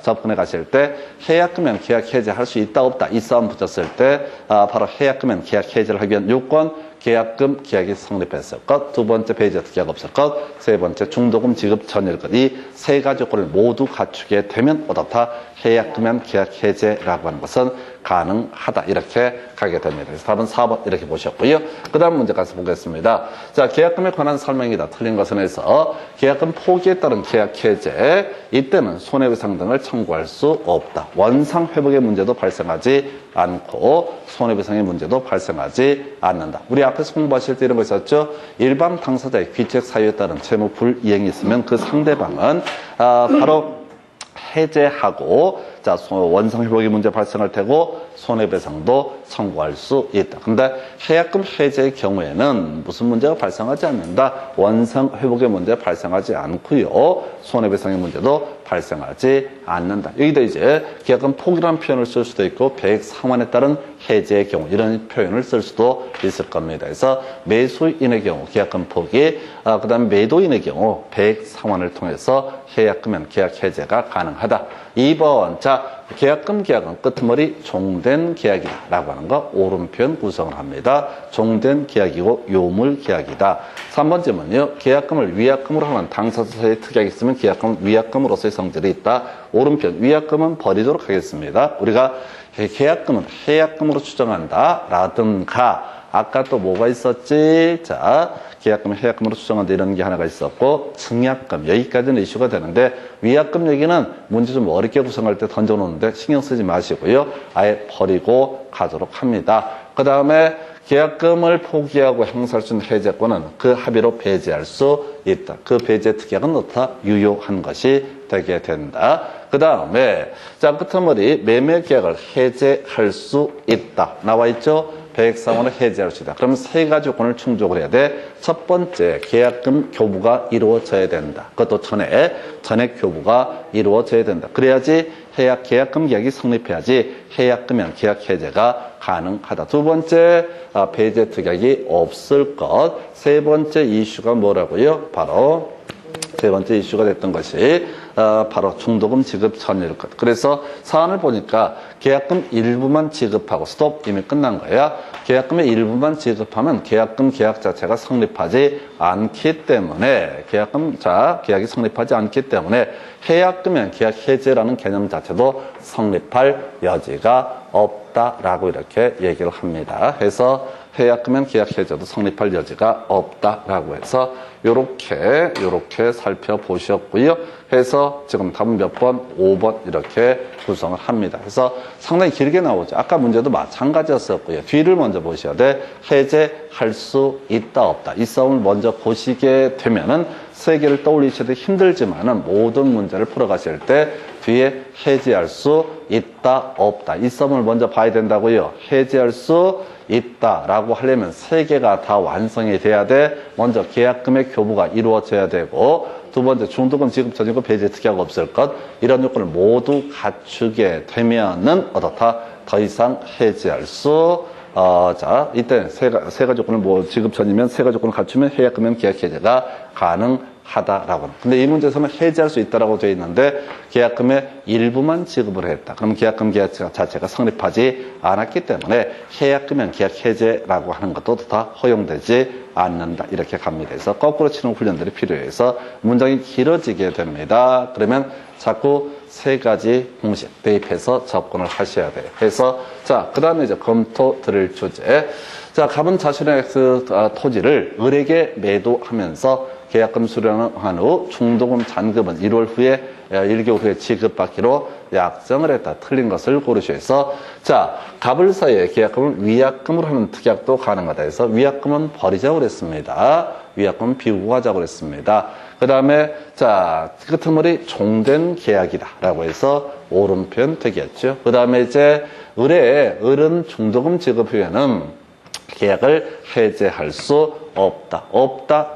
접근해 가실 때 해약금면 계약 해제할 수 있다, 없다 이 싸움 붙였을 때 바로 해약금면 계약 해제를 하기 위한 요건, 계약금 계약이 성립했을 것, 두 번째 배제 특약 없을 것, 세 번째 중도금 지급 전일 것, 이 세 가지 요건을 모두 갖추게 되면 어떻다? 해약금면 계약 해제라고 하는 것은 가능하다. 이렇게 가게 됩니다. 그래서 답은 4번 이렇게 보셨고요. 그 다음 문제 가서 보겠습니다. 자, 계약금에 관한 설명이다. 틀린 것은 해서 계약금 포기에 따른 계약 해제, 이때는 손해배상 등을 청구할 수 없다. 원상 회복의 문제도 발생하지 않고 손해배상의 문제도 발생하지 않는다. 우리 앞에서 공부하실 때 이런 거 있었죠? 일반 당사자의 귀책 사유에 따른 채무 불이행이 있으면 그 상대방은 바로 해제하고 자 원상 회복의 문제 발생할 테고 손해배상도 청구할 수 있다. 근데 계약금 해제의 경우에는 무슨 문제가 발생하지 않는다. 원상 회복의 문제 발생하지 않고요. 손해배상의 문제도 발생하지 않는다. 여기다 이제 계약금 포기라는 표현을 쓸 수도 있고 배액 상환에 따른 해제의 경우 이런 표현을 쓸 수도 있을 겁니다. 그래서 매수인의 경우 계약금 포기, 그다음에 매도인의 경우 배액 상환을 통해서 계약금은 계약 해제가 가능하다. 2번, 자 계약금 계약은 끄트머리 종된 계약이다 라고 하는 거 옳은 표현 구성을 합니다. 종된 계약이고 요물 계약이다. 3번째는요. 계약금을 위약금으로 하는 당사자 사이에 특약이 있으면 계약금은 위약금으로서의 성질이 있다. 옳은 표현 위약금은 버리도록 하겠습니다. 우리가 계약금은 해약금으로 추정한다 라든가 아까 또 뭐가 있었지? 자, 계약금을 해약금으로 추정한다 이런 게 하나가 있었고 증약금 여기까지는 이슈가 되는데 위약금 얘기는 문제 좀 어렵게 구성할 때 던져놓는데 신경 쓰지 마시고요. 아예 버리고 가도록 합니다. 그 다음에 계약금을 포기하고 행사할 수 있는 해제권은 그 합의로 배제할 수 있다. 그 배제 특약은 어떻다? 유효한 것이 되게 된다. 그 다음에 자 끝머리 매매 계약을 해제할 수 있다. 나와 있죠? 배액상환을 해제할 수 있다. 그럼 세 가지 요건을 충족을 해야 돼. 첫 번째, 계약금 교부가 이루어져야 된다. 그것도 전액 교부가 이루어져야 된다. 그래야지 계약금 계약이 성립해야지 해약금이면 계약 해제가 가능하다. 두 번째, 배제 특약이 없을 것. 세 번째 이슈가 뭐라고요? 바로 세 번째 이슈가 됐던 것이 바로 중도금 지급 전일 것. 그래서 사안을 보니까 계약금 일부만 지급하고 스톱 이미 끝난 거야. 계약금의 일부만 지급하면 계약금 계약 자체가 성립하지 않기 때문에 계약이 성립하지 않기 때문에 해약금면 계약 해제라는 개념 자체도 성립할 여지가 없다라고 이렇게 얘기를 합니다. 해서 해약금면 계약 해제도 성립할 여지가 없다라고 해서 요렇게 살펴보셨고요. 해서 지금 답은 몇 번? 5번 이렇게 구성을 합니다. 그래서 상당히 길게 나오죠. 아까 문제도 마찬가지였었고요. 뒤를 먼저 보셔야 돼. 해제할 수 있다 없다. 이 싸움을 먼저 보시게 되면은 세 개를 떠올리셔도 힘들지만은 모든 문제를 풀어가실 때 뒤에 해제할 수 있다 없다. 이 싸움을 먼저 봐야 된다고요. 해제할 수 있다라고 하려면 세 개가 다 완성이 돼야 돼. 먼저 계약금의 교부가 이루어져야 되고 두 번째 중도금 지급 전이고 배제 특약 없을 것 이런 요건을 모두 갖추게 되면은 어떻다? 더 이상 해제할 수 자 이때 세 가지 요건을 지급 전이면 세 가지 요건을 갖추면 해약금면 계약 해제가 가능하다라고. 근데 이 문제에서는 해제할 수 있다라고 되어 있는데 계약금의 일부만 지급을 했다. 그럼 계약금 계약 자체가 성립하지 않았기 때문에 해약금면 계약 해제라고 하는 것도 다 허용되지 않는다. 이렇게 갑니다. 그래서 거꾸로 치는 훈련들이 필요해서 문장이 길어지게 됩니다. 그러면 자꾸 세 가지 공식 대입해서 접근을 하셔야 돼요. 그래서 자, 그 다음에 이제 검토 드릴 주제. 자, 갑은 자신의 토지를 을에게 매도하면서 계약금 수령한 후 중도금 잔금은 1개월 후에 지급받기로 약정을 했다. 틀린 것을 고르셔서 자, 갑을 사이에 계약금을 위약금으로 하는 특약도 가능하다 해서 위약금은 버리자고 그랬습니다. 위약금은 비우고 가자고 그랬습니다. 그 다음에 자, 끄트머리 종된 계약이다 라고 해서 옳은 표현 되겠죠. 그 다음에 이제 을은 중도금 지급 후에는 계약을 해제할 수 없다.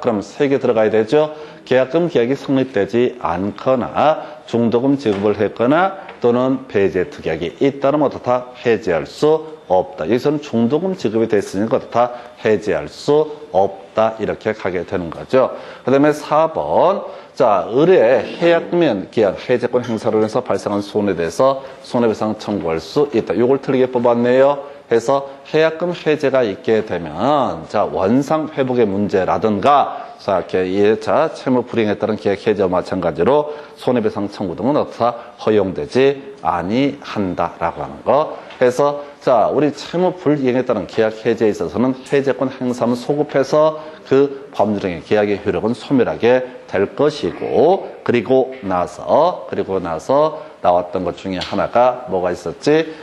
그럼 세 개 들어가야 되죠. 계약금 계약이 성립되지 않거나 중도금 지급을 했거나 또는 배제 특약이 있다면 어떻다? 해제할 수 없다. 여기서는 중도금 지급이 됐으니까 어떻다? 해제할 수 없다. 이렇게 가게 되는 거죠. 그 다음에 4번. 자, 을의 해약금 계약 해제권 행사를 해서 발생한 손해에 대해서 손해배상 청구할 수 있다. 이걸 틀리게 뽑았네요. 해서 해약금 해제가 있게 되면 자 원상 회복의 문제라든가 자 이렇게 채무 불이행에 따른 계약 해제와 마찬가지로 손해배상 청구 등은 어떻다 허용되지 아니한다라고 하는 거. 해서 자, 우리 채무 불이행에 따른 계약 해제에 있어서는 해제권 행사는 소급해서 그 법률행위 계약의 효력은 소멸하게 될 것이고, 그리고 나서 나왔던 것 중에 하나가 뭐가 있었지?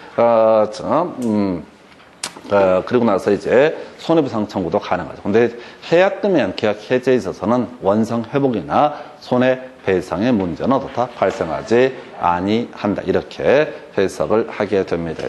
그리고 나서 이제 손해배상 청구도 가능하죠. 근데 해약금이란 계약 해제에 있어서는 원상 회복이나 손해배상의 문제는 어떻다? 발생하지 아니한다. 이렇게 해석을 하게 됩니다.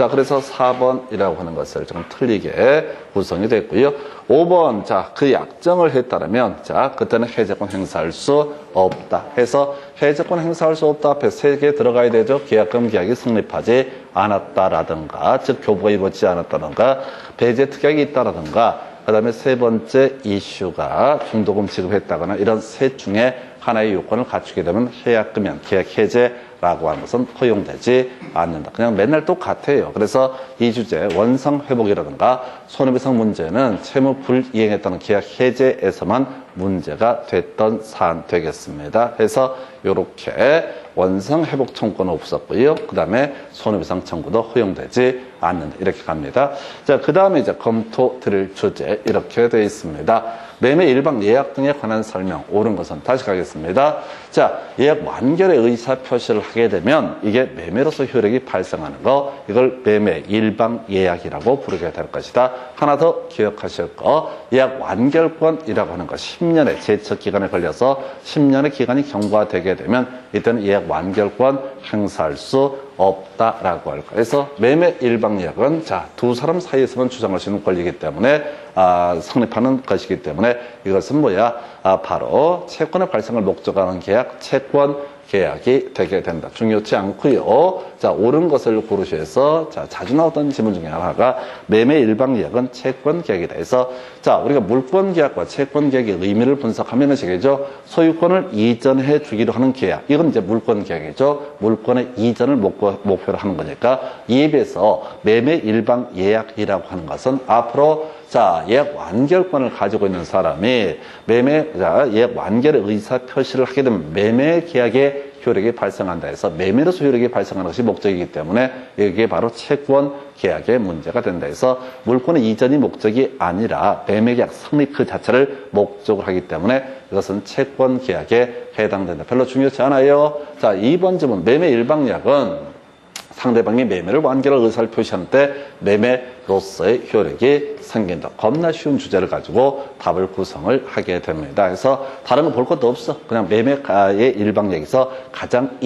그래서 4번이라고 하는 것을 좀 틀리게 구성이 됐고요. 5번, 자, 그 약정을 했다면, 자, 그때는 해제권 행사할 수 없다. 해서 해제권 행사할 수 없다 앞에 3개 들어가야 되죠. 계약금 계약이 성립하지 않았다라든가, 즉, 교부가 이루어지지 않았다든가, 배제 특약이 있다라든가, 그 다음에 3번째 이슈가 중도금 지급했다거나 이런 셋 중에 하나의 요건을 갖추게 되면 해약금연, 계약 해제라고 하는 것은 허용되지 않는다. 그냥 맨날 똑같아요. 그래서 이 주제 원상 회복이라든가 손해배상 문제는 채무 불이행에 따른 계약 해제에서만 문제가 됐던 사안 되겠습니다. 해서 이렇게 원상 회복 청구는 없었고요. 그 다음에 손해배상 청구도 허용되지 않는다. 이렇게 갑니다. 자, 그 다음에 이제 검토 드릴 주제 이렇게 되어 있습니다. 매매 일방 예약 등에 관한 설명, 옳은 것은 다시 가겠습니다. 자, 예약 완결의 의사 표시를 하게 되면 이게 매매로서 효력이 발생하는 거, 이걸 매매 일방 예약이라고 부르게 될 것이다. 하나 더 기억하실 거, 예약 완결권이라고 하는 것, 10년의 제척 기간에 걸려서 10년의 기간이 경과되게 되면 이때는 예약 완결권 행사할 수 없다라고 할 거예요. 그래서 매매 일방 예약은 자, 두 사람 사이에서만 주장할 수 있는 권리이기 때문에 성립하는 것이기 때문에 이것은 뭐야? 바로 채권의 발생을 목적하는 계약, 채권 계약이 되게 된다. 중요치 않고요. 자, 옳은 것을 고르셔서 자, 자주 나왔던 질문 중에 하나가 매매 일방 예약은 채권 계약이다. 해서 자, 우리가 물권 계약과 채권 계약의 의미를 분석하면 이것이죠. 소유권을 이전해 주기로 하는 계약. 이건 이제 물권 계약이죠. 물권의 이전을 목표로 하는 거니까 이에 비해서 매매 일방 예약이라고 하는 것은 앞으로 자, 예약 완결권을 가지고 있는 사람이 예약 완결의 의사 표시를 하게 되면 매매 계약의 효력이 발생한다 해서 매매로서 효력이 발생하는 것이 목적이기 때문에 이게 바로 채권 계약의 문제가 된다 해서 물권의 이전이 목적이 아니라 매매 계약 성립 그 자체를 목적으로 하기 때문에 이것은 채권 계약에 해당된다. 별로 중요치 않아요. 자, 2번 질문. 매매 일방 예약은 상대방이 매매를 완결할 의사를 표시할 때 매매로서의 효력이 생긴다. 겁나 쉬운 주제를 가지고 답을 구성을 하게 됩니다. 그래서 다른 거 볼 것도 없어. 그냥 매매의 일방 얘기에서 가장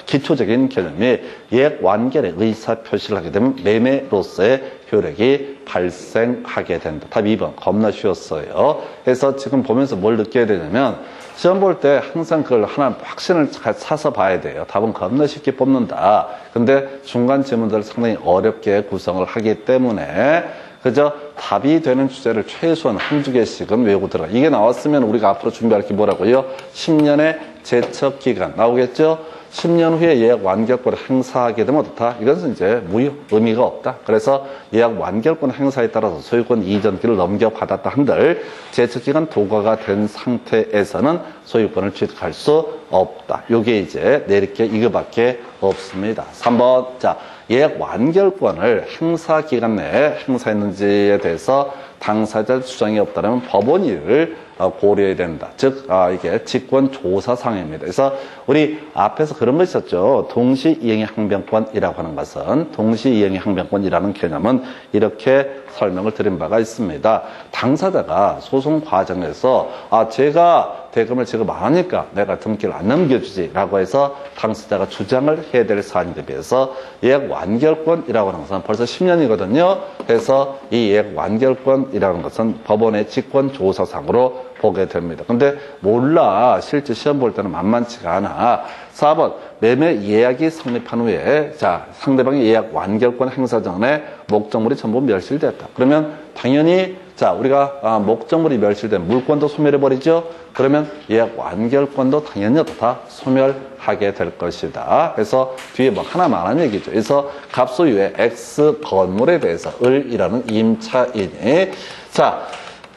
기초적인 개념이 예약 완결의 의사 표시를 하게 되면 매매로서의 효력이 발생하게 된다. 답 2번. 겁나 쉬웠어요. 그래서 지금 보면서 뭘 느껴야 되냐면 시험 볼 때 항상 그걸 하나 확신을 사서 봐야 돼요. 답은 겁나 쉽게 뽑는다. 근데 중간 질문들을 상당히 어렵게 구성을 하기 때문에 그저 답이 되는 주제를 최소한 한두 개씩은 외우고 들어가. 이게 나왔으면 우리가 앞으로 준비할 게 뭐라고요? 10년의 제척 기간 나오겠죠? 10년 후에 예약 완결권을 행사하게 되면 어떻다? 이것은 이제 무효, 의미가 없다. 그래서 예약 완결권 행사에 따라서 소유권 이전기를 넘겨받았다 한들 제척기간 도과가 된 상태에서는 소유권을 취득할 수 없다. 요게 이제 내릴 게 이거밖에 없습니다. 3번. 자, 예약 완결권을 행사 기간 내에 행사했는지에 대해서 당사자 주장이 없다면 법원이 이를 고려해야 된다. 즉, 이게 직권조사상입니다. 그래서 우리 앞에서 그런 거 있었죠. 동시이행의 항변권이라고 하는 것은 동시이행의 항변권이라는 개념은 이렇게 설명을 드린 바가 있습니다. 당사자가 소송 과정에서 제가 대금을 지급 안 하니까 내가 등기를 안 넘겨주지 라고 해서 당사자가 주장을 해야 될 사안에 비해서 예약 완결권이라고 하는 것은 벌써 10년이거든요. 그래서 이 예약 완결권이라는 것은 법원의 직권조사상으로 보게 됩니다. 근데 몰라. 실제 시험 볼 때는 만만치가 않아. 4번. 매매 예약이 성립한 후에 자, 상대방의 예약 완결권 행사 전에 목적물이 전부 멸실됐다. 그러면 당연히 자, 우리가 목적물이 멸실된 물권도 소멸해버리죠. 그러면 예약 완결권도 당연히 어떻다? 소멸하게 될 것이다. 그래서 뒤에 뭐 하나만 하는 얘기죠. 그래서 갑소유의 X 건물에 대해서 을이라는 임차인이 자,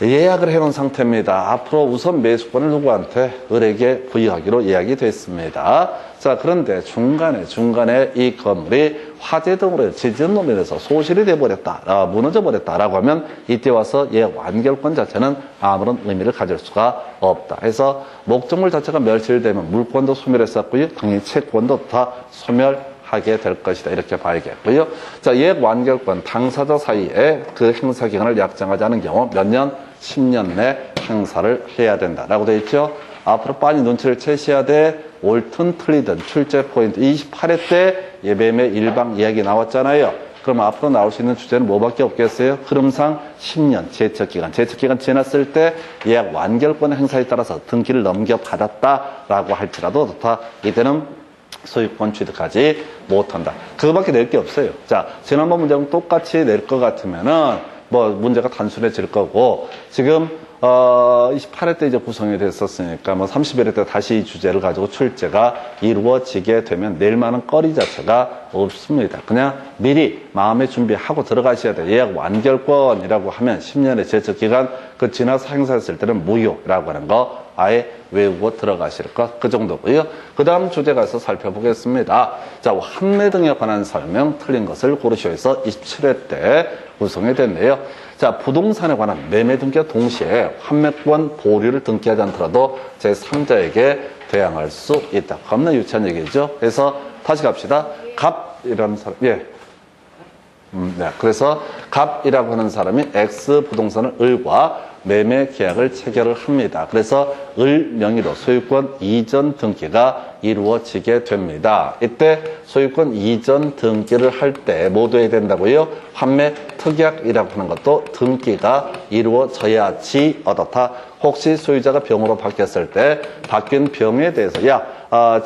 예약을 해놓은 상태입니다. 앞으로 우선 매수권을 누구한테? 을에게 부여하기로 예약이 됐습니다. 자, 그런데 중간에 이 건물이 화재 등으로 지진으로 인해서 소실이 돼버렸다, 무너져 버렸다라고 하면 이때 와서 예약 완결권 자체는 아무런 의미를 가질 수가 없다. 해서 목적물 자체가 멸실되면 물권도 소멸했었고요. 당연히 채권도 다 소멸하게 될 것이다. 이렇게 봐야겠고요. 자, 예약 완결권 당사자 사이에 그 행사 기간을 약정하지 않은 경우 몇 년? 10년 내 행사를 해야 된다라고 되어 있죠. 앞으로 빨리 눈치를 채셔야 돼. 옳든 틀리든 출제 포인트 28회 때 예매매 일방 이야기 나왔잖아요. 그럼 앞으로 나올 수 있는 주제는 뭐밖에 없겠어요? 흐름상 10년 제척기간 지났을 때 예약 완결권 행사에 따라서 등기를 넘겨받았다라고 할지라도 좋다. 이때는 소유권 취득하지 못한다. 그거밖에 낼 게 없어요. 자, 지난번 문제랑 똑같이 낼 것 같으면은 뭐 문제가 단순해질 거고, 지금 28회 때 이제 구성이 됐었으니까 뭐 30회 때 다시 이 주제를 가지고 출제가 이루어지게 되면 낼 만한 거리 자체가 없습니다. 그냥 미리 마음의 준비하고 들어가셔야 돼요. 예약 완결권이라고 하면 10년의 제척기간 그 지나서 행사했을 때는 무효라고 하는 거 아예 외우고 들어가실 것, 그 정도고요. 그 다음 주제 가서 살펴보겠습니다. 자, 환매 등에 관한 설명 틀린 것을 고르시오에서 27회 때 구성이 됐네요. 자, 부동산에 관한 매매 등기와 동시에 환매권 보류를 등기하지 않더라도 제3자에게 대항할 수 있다. 겁나 유치한 얘기죠. 그래서 다시 갑시다. 갑이라는 사람, 예. 네. 그래서 갑이라고 하는 사람이 X 부동산을 을과 매매 계약을 체결을 합니다. 그래서 을 명의로 소유권 이전 등기가 이루어지게 됩니다. 이때 소유권 이전 등기를 할 때 뭐 돼야 된다고요? 환매 특약이라고 하는 것도 등기가 이루어져야지 어떻다. 혹시 소유자가 병으로 바뀌었을 때 바뀐 병에 대해서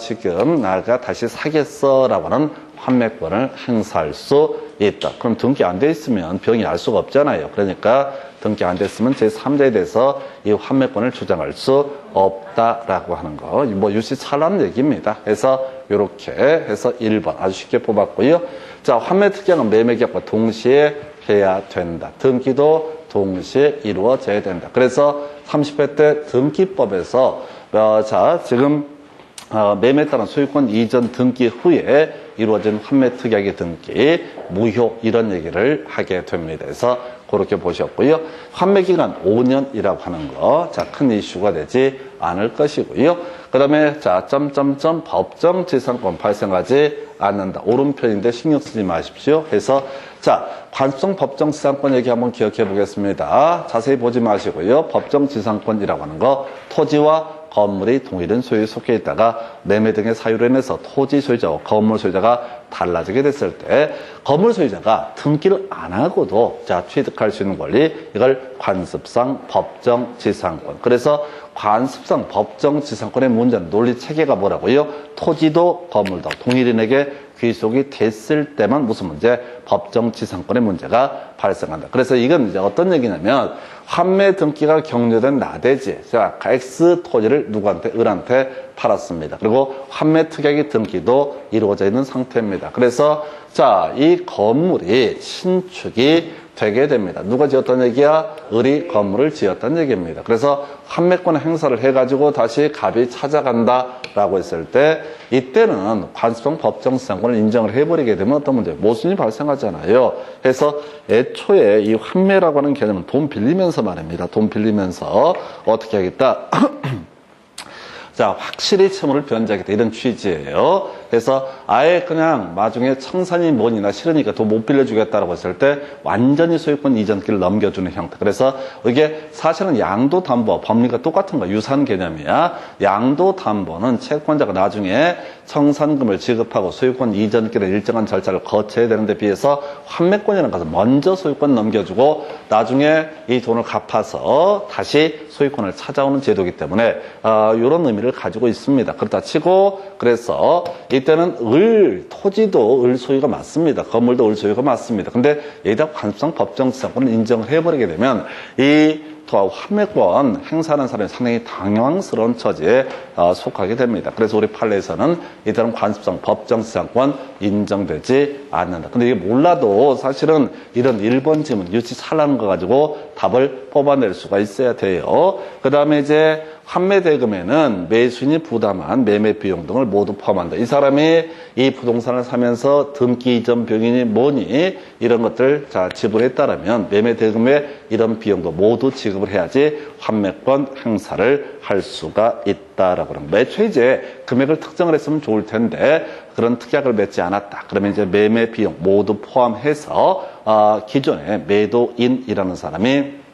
지금 나가 다시 사겠어 라고 하는 환매권을 행사할 수 있다. 그럼 등기 안 돼 있으면 병이 알 수가 없잖아요. 그러니까 등기 안 됐으면 제3자에 대해서 이 환매권을 주장할 수 없다라고 하는 거. 뭐 유시찬란 얘기입니다. 그래서 이렇게 해서 1번 아주 쉽게 뽑았고요. 자, 환매 특약은 매매 계약과 동시에 해야 된다. 등기도 동시에 이루어져야 된다. 그래서 30회 때 등기법에서 자, 지금 매매에 따른 소유권 이전 등기 후에 이루어진 환매 특약의 등기 무효 이런 얘기를 하게 됩니다. 그래서 그렇게 보셨고요. 환매 기간 5년이라고 하는 거, 자, 큰 이슈가 되지 않을 것이고요. 그 다음에 자, 법정 지상권 발생하지 않는다. 오른편인데 신경 쓰지 마십시오. 해서 자, 관성 법정 지상권 얘기 한번 기억해 보겠습니다. 자세히 보지 마시고요. 법정 지상권이라고 하는 거, 토지와 건물이 동일한 소유에 속해 있다가 매매 등의 사유로 인해서 토지 소유자와 건물 소유자가 달라지게 됐을 때 건물 소유자가 등기를 안 하고도 자, 취득할 수 있는 권리, 이걸 관습상 법정 지상권. 그래서 관습상 법정 지상권의 문제는 논리 체계가 뭐라고요? 토지도 건물도 동일인에게 귀속이 됐을 때만 무슨 문제? 법정 지상권의 문제가 발생한다. 그래서 이건 이제 어떤 얘기냐면 환매 등기가 격려된 나대지, 자, X 토지를 누구한테? 을한테 팔았습니다. 그리고 환매 특약의 등기도 이루어져 있는 상태입니다. 그래서 자, 이 건물이 신축이 되게 됩니다. 누가 지었다는 얘기야? 을이 건물을 지었다는 얘기입니다. 그래서 환매권 행사를 해가지고 다시 갑이 찾아간다라고 했을 때 이때는 관습성 법정 지상권을 인정을 해버리게 되면 어떤 문제? 모순이 발생하잖아요. 그래서 애초에 이 환매라고 하는 개념은 돈 빌리면서 말입니다. 돈 빌리면서 어떻게 하겠다? 자, 확실히 채무를 변제하겠다. 이런 취지예요. 그래서 아예 그냥 나중에 청산이 뭐니나 싫으니까 돈 못 빌려주겠다라고 했을 때 완전히 소유권 이전기를 넘겨주는 형태. 그래서 이게 사실은 양도담보, 법리가 똑같은 거야. 유사한 개념이야. 양도담보는 채권자가 나중에 청산금을 지급하고 소유권 이전기를 일정한 절차를 거쳐야 되는데 비해서 환매권이라는 것은 먼저 소유권 넘겨주고 나중에 이 돈을 갚아서 다시 소유권을 찾아오는 제도이기 때문에 이런 의미를 가지고 있습니다. 그렇다 치고 그래서 이때 이때는 토지도 을 소유가 맞습니다. 건물도 을 소유가 맞습니다. 근데 여기다 관습상 법정지상권을 인정을 해버리게 되면 이 환매권 행사하는 사람이 상당히 당황스러운 처지에 속하게 됩니다. 그래서 우리 판례에서는 이들은 관습상 법정지상권 인정되지 않는다. 근데 이게 몰라도 사실은 이런 1번 지문 유치살라는 거 가지고 답을 뽑아낼 수가 있어야 돼요. 그 다음에 이제 환매대금에는 매수인이 부담한 매매 비용 등을 모두 포함한다. 이 사람이 이 부동산을 사면서 등기 이전 병인이 뭐니 이런 것들 지불했다라면 매매대금에 이런 비용도 모두 지급을 해야지 환매권 행사를 할 수가 있다라고 합니다. 매초에 이제 금액을 특정을 했으면 좋을 텐데 그런 특약을 맺지 않았다. 그러면 이제 매매 비용 모두 포함해서 기존에 매도인이라는 사람이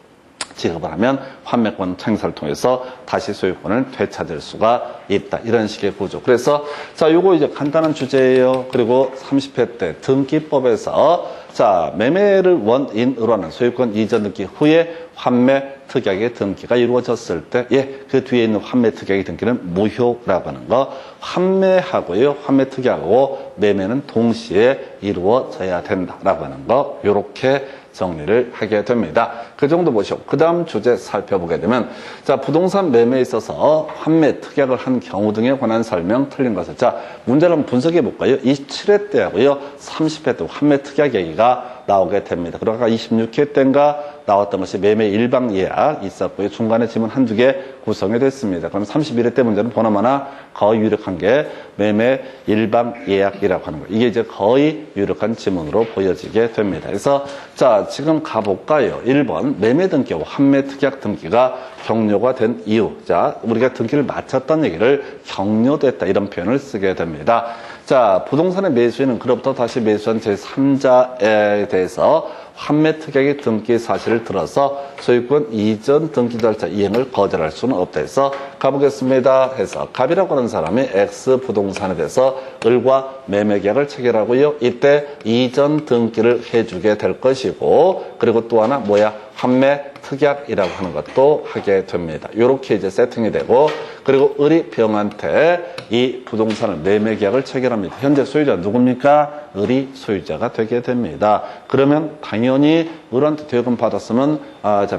지급을 하면 환매권 행사를 통해서 다시 소유권을 되찾을 수가 있다. 이런 식의 구조. 그래서 요거 이제 간단한 주제예요. 그리고 30회 때 등기법에서 매매를 원인으로 하는 소유권 이전 등기 후에 환매 특약의 등기가 이루어졌을 때, 그 뒤에 있는 환매 특약의 등기는 무효라고 하는 거. 환매하고요, 환매 특약하고 매매는 동시에 이루어져야 된다라고 하는 거. 요렇게 정리를 하게 됩니다. 그 정도 보시고 그 다음 주제 살펴보게 되면 부동산 매매에 있어서 환매 특약을 한 경우 등에 관한 설명 틀린 것을 문제를 한번 분석해 볼까요? 27회 때하고요 30회 때 환매 특약 얘기가 나오게 됩니다. 그리고 아까 26회 때인가 나왔던 것이 매매 일방 예약 있었고요. 중간에 지문 한두 개 구성이 됐습니다. 그럼 31회 때 문제는 보나마나 거의 유력한 게 매매 일방 예약이라고 하는 거예요. 이게 이제 거의 유력한 지문으로 보여지게 됩니다. 그래서 지금 가볼까요? 1번 매매 등기하고 환매 특약 등기가 격려가 된 이유. 우리가 등기를 마쳤던 얘기를 격려됐다 이런 표현을 쓰게 됩니다. 부동산의 매수인은 그로부터 다시 매수한 제3자에 대해서 환매 특약의 등기 사실을 들어서 소유권 이전 등기 절차 이행을 거절할 수는 없다 해서 가보겠습니다 해서 갑이라고 하는 사람이 X 부동산에 대해서 을과 매매 계약을 체결하고요. 이때 이전 등기를 해주게 될 것이고 그리고 또 하나 환매 특약이라고 하는 것도 하게 됩니다. 이렇게 이제 세팅이 되고 그리고 을이 병한테 이 부동산을 매매 계약을 체결합니다. 현재 소유자 누굽니까? 을이 소유자가 되게 됩니다. 그러면 당연히 을한테 대금 받았으면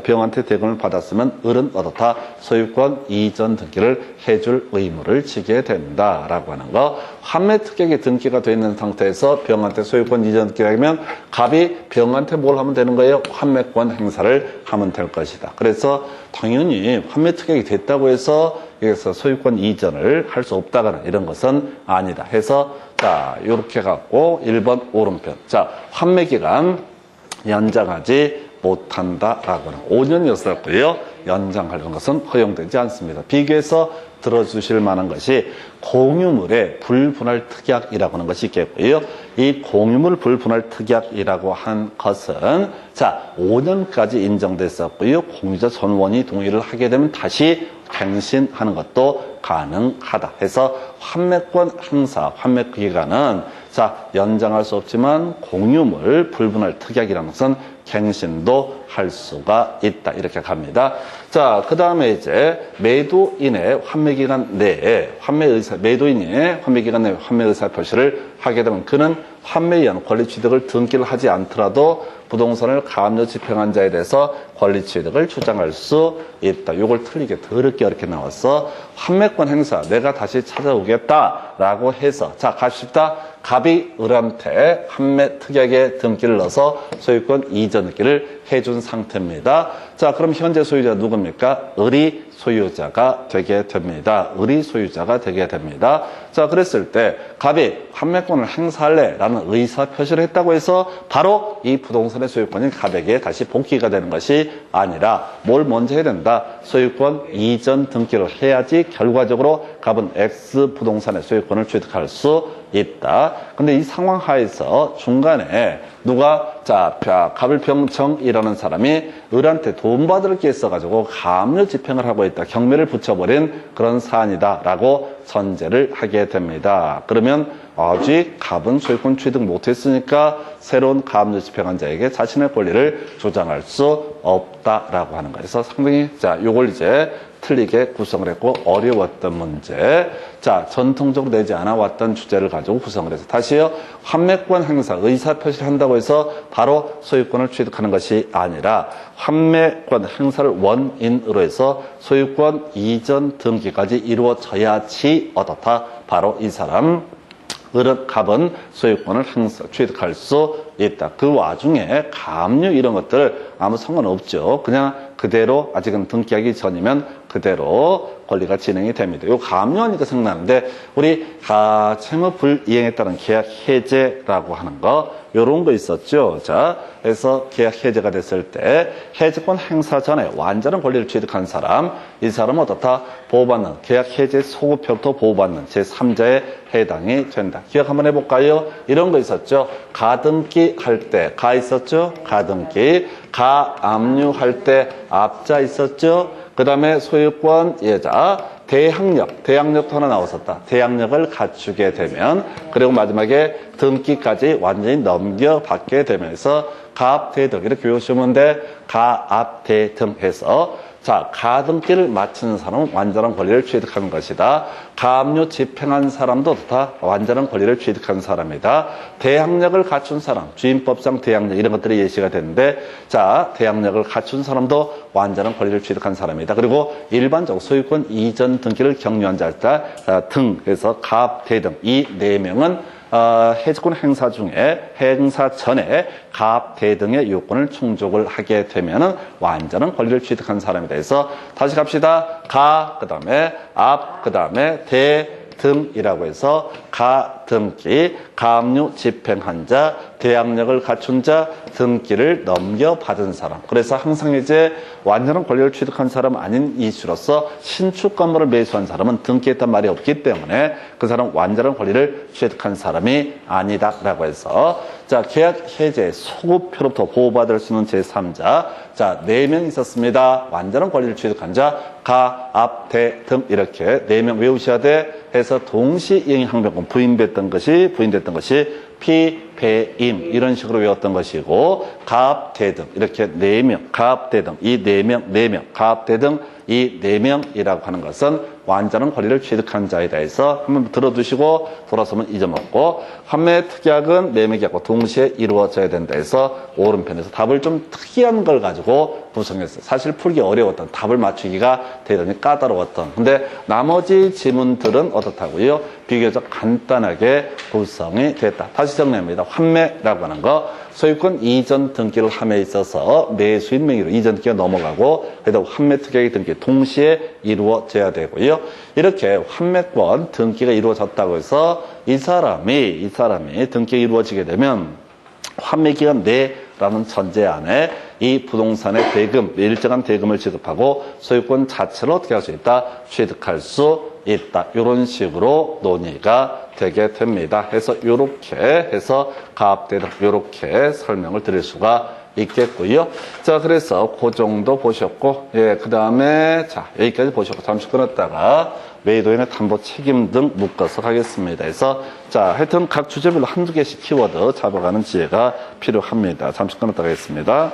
병한테 대금을 받았으면 을은 어떻다? 소유권 이전 등기를 해줄 의무를 지게 된다라고 하는 거. 환매 특약이 등기가 되어 있는 상태에서 병한테 소유권 이전 등기를 하면 갑이 병한테 뭘 하면 되는 거예요? 환매권 행사를 하면 될 것이다. 그래서 당연히 환매 특약이 됐다고 해서 여기서 소유권 이전을 할 수 없다거나 이런 것은 아니다 해서 요렇게 갖고 1번 오른편. 환매 기간 연장하지 못한다라고 하는 5년이었었고요. 연장하는 것은 허용되지 않습니다. 비교해서 들어주실 만한 것이 공유물의 불분할 특약이라고 하는 것이 있겠고요. 이 공유물 불분할 특약이라고 한 것은 5년까지 인정됐었고요. 공유자 전원이 동의를 하게 되면 다시 갱신하는 것도 가능하다 해서 환매권 행사, 환매 기간은 연장할 수 없지만 공유물 불분할 특약이라는 것은 갱신도 할 수가 있다. 이렇게 갑니다. 그 다음에 이제 매도인의 환매기간 내에 매도인이 환매기간 내에 환매의사 표시를 하게 되면 그는 환매에 의한 권리 취득을 등기를 하지 않더라도 부동산을 가압류 집행한 자에 대해서 권리 취득을 주장할 수 있다. 요걸 틀리게 더럽게 이렇게 나왔어. 환매권 행사 내가 다시 찾아오겠다라고 해서 갑시다. 갑이 을한테 환매 특약에 등기를 넣어서 소유권 이전 등기를 해준 상태입니다. 그럼 현재 소유자 누굽니까? 을이 소유자가 되게 됩니다. 을이 소유자가 되게 됩니다. 그랬을 때 갑이 환매권을 행사할래 라는 의사 표시를 했다고 해서 바로 이 부동산의 소유권이 갑에게 다시 복귀가 되는 것이 아니라 뭘 먼저 해야 된다? 소유권 이전 등기를 해야지 결과적으로 갑은 X 부동산의 소유권을 취득할 수 있다. 근데 이 상황 하에서 중간에 누가 갑을병정이라는 사람이 을한테 돈 받을 게 있어가지고 가압류 집행을 하고 있다. 경매를 붙여버린 그런 사안이다라고 전제를 하게 됩니다. 그러면 아직 갑은 소유권 취득 못했으니까 새로운 가압류 집행한 자에게 자신의 권리를 주장할 수 없다라고 하는 거예요. 그래서 상당히 요걸 이제 틀리게 구성을 했고 어려웠던 문제. 자, 전통적으로 내지 않아 왔던 주제를 가지고 구성을 해서 다시요. 환매권 행사, 의사표시를 한다고 해서 바로 소유권을 취득하는 것이 아니라 환매권 행사를 원인으로 해서 소유권 이전 등기까지 이루어져야지 어떻다. 바로 이 사람 갑은 소유권을 취득할 수 있다. 그 와중에 가압류 이런 것들 아무 상관없죠. 그냥 그대로 아직은 등기하기 전이면 그대로 권리가 진행이 됩니다. 이 가압류하니까 생각나는데 우리 채무 불이행에 따른 계약 해제라고 하는 거 요런 거 있었죠. 자, 그래서 계약 해제가 됐을 때 해제권 행사 전에 완전한 권리를 취득한 사람, 이 사람은 어떻다? 보호받는 계약 해제 소급표부터 보호받는 제3자에 해당이 된다. 기억 한번 해볼까요? 이런 거 있었죠. 가등기 할 때 가 있었죠. 가등기, 가압류할 때 압자 있었죠. 그 다음에 소유권 예자, 대항력도 하나 나왔었다. 대항력을 갖추게 되면, 그리고 마지막에 등기까지 완전히 넘겨받게 되면서 가압대등 이렇게 외우시면 돼. 가압대등 해서 자, 가등기를 마치는 사람은 완전한 권리를 취득한 것이다. 가압류 집행한 사람도 다 완전한 권리를 취득한 사람이다. 대항력을 갖춘 사람, 주임법상 대항력 이런 것들이 예시가 되는데 자, 대항력을 갖춘 사람도 완전한 권리를 취득한 사람이다. 그리고 일반적 소유권 이전 등기를 격려한 자다 등 해서 가압, 대등 이 네 명은 해제권 행사 중에 행사 전에 가압, 대등의 요건을 충족을 하게 되면은 완전한 권리를 취득한 사람이다. 해서 다시 갑시다. 가, 그 다음에 압, 그 다음에 대, 등이라고 해서 가등기, 가압류 집행한 자, 대항력을 갖춘 자, 등기를 넘겨받은 사람. 그래서 항상 이제 완전한 권리를 취득한 사람 아닌 이슈로서 신축 건물을 매수한 사람은 등기했단 말이 없기 때문에 그 사람 완전한 권리를 취득한 사람이 아니다라고 해서 자, 계약 해제 소급표로부터 보호받을 수 있는 제3자. 자, 4명 있었습니다. 완전한 권리를 취득한 자, 가, 압, 대, 등 이렇게 4명 외우셔야 돼. 해서 동시이행 항변권 부인됐던 것이 피배임 이런 식으로 외웠던 것이고 가압, 대등 이렇게 4명, 가압, 대등 이 4명, 가압, 대등 이 4명이라고 하는 것은 완전한 권리를 취득한 자이다 해서 한번 들어두시고 돌아서면 잊어먹고 환매 특약은 매매 계약과 동시에 이루어져야 된다 해서 오른편에서 답을 좀 특이한 걸 가지고 구성했어요. 사실 풀기 어려웠던 답을 맞추기가 대단히 까다로웠던 근데 나머지 지문들은 어떻다고요? 비교적 간단하게 구성이 됐다. 다시 정리합니다. 환매라고 하는 거 소유권 이전 등기를 함에 있어서 매수인 명의로 이전 등기가 넘어가고 그래도 환매 특약의 등기 동시에 이루어져야 되고요. 이렇게 환매권 등기가 이루어졌다고 해서 이 사람이 등기가 이루어지게 되면 환매 기간 내라는 전제 안에 이 부동산의 대금, 일정한 대금을 지급하고 소유권 자체를 어떻게 할 수 있다? 취득할 수 있다. 이런 식으로 논의가 되게 됩니다. 해서 이렇게 해서 가압대등 이렇게 설명을 드릴 수가 있겠고요. 자, 그래서 그 정도 보셨고, 예, 그 다음에 자 여기까지 보셨고 잠시 끊었다가 매도인의 담보 책임 등 묶어서 가겠습니다. 그래서 자, 하여튼 각 주제별로 한두 개씩 키워드 잡아가는 지혜가 필요합니다. 잠시 끊었다가 하겠습니다.